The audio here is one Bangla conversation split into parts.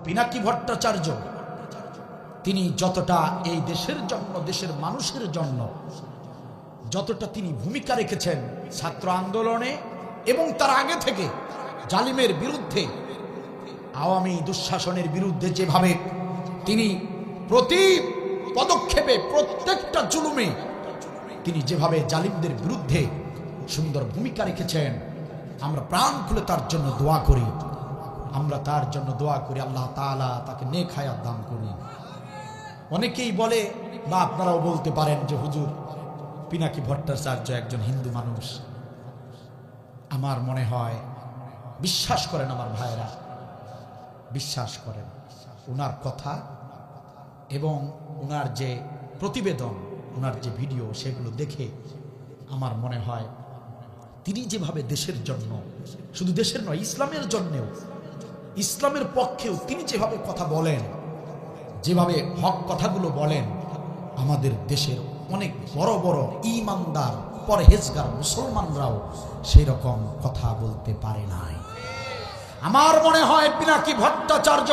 পিনাকি ভট্টাচার্য তিনি যতটা এই দেশের জন্য, দেশের মানুষের জন্য যতটা তিনি ভূমিকা রেখেছেন ছাত্র আন্দোলনে এবং তার আগে থেকে জালিমের বিরুদ্ধে, আওয়ামী দুঃশাসনের বিরুদ্ধে যেভাবে তিনি প্রতি পদক্ষেপে প্রত্যেকটা জুলুমে তিনি যেভাবে জালিমদের বিরুদ্ধে সুন্দর ভূমিকা রেখেছেন, আমরা প্রাণ খুলে তার জন্য দোয়া করি। আমরা তার জন্য দোয়া করি আল্লাহ তাআলা তাকে নেক হায়াত দান করুন। অনেকেই বলে বা আপনারাও বলতে পারেন যে হুজুর পিনাকি ভট্টাচার্য একজন হিন্দু মানুষ। আমার মনে হয়, বিশ্বাস করেন আমার ভাইরা, বিশ্বাস করেন, ওনার কথা এবং ওনার যে প্রতিবেদন, ওনার যে ভিডিও, সেগুলো দেখে আমার মনে হয় তিনি যেভাবে দেশের জন্য, শুধু দেশের নয় ইসলামের জন্যেও, ইসলামের পক্ষেও তিনি যেভাবে কথা বলেন, যেভাবে হক কথাগুলো বলেন, আমাদের দেশের অনেক বড় বড় ঈমানদার পরহেজগার মুসলমানরাও সেই রকম কথা বলতে পারে নাই। আমার মনে হয় পিনাকি ভট্টাচার্য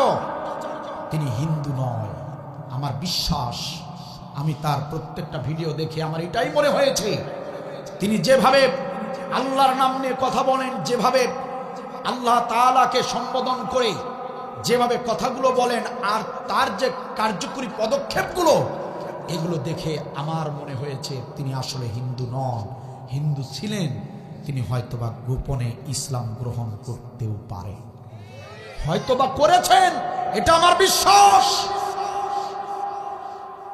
তিনি হিন্দু নয়। আমার বিশ্বাস, আমি তার প্রত্যেকটা ভিডিও দেখে আমার এটাই মনে হয়েছে, তিনি যেভাবে আল্লাহর নাম নিয়ে কথা বলেন, যেভাবে আল্লাহ তাআলাকে সম্বোধন করে যেভাবে কথাগুলো বলেন, আর তার যে কার্যকরী পদক্ষেপগুলো, এগুলো দেখে আমার মনে হয়েছে তিনি আসলে হিন্দু নন। হিন্দু ছিলেন, তিনি হয়তোবা গোপনে ইসলাম গ্রহণ করতেও পারে, হয়তোবা করেছেন, এটা আমার বিশ্বাস।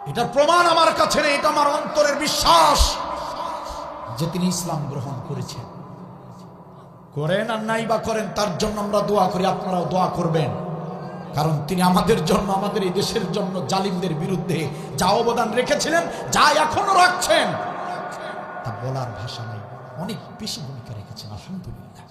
এটার প্রমাণ আমার কাছে নেই, এটা আমার অন্তরের বিশ্বাস যে তিনি ইসলাম গ্রহণ করেছেন। করেন আর নাই বা করেন, তার জন্য আমরা দোয়া করি, আপনারাও দোয়া করবেন। কারণ তিনি আমাদের জন্য, আমাদের এই দেশের জন্য জালিমদের বিরুদ্ধে যা অবদান রেখেছিলেন, যা এখনো রাখছেন, তা বলার ভাষা নাই। অনেক বেশি ভূমিকা রেখেছেন, আলহামদুলিল্লাহ।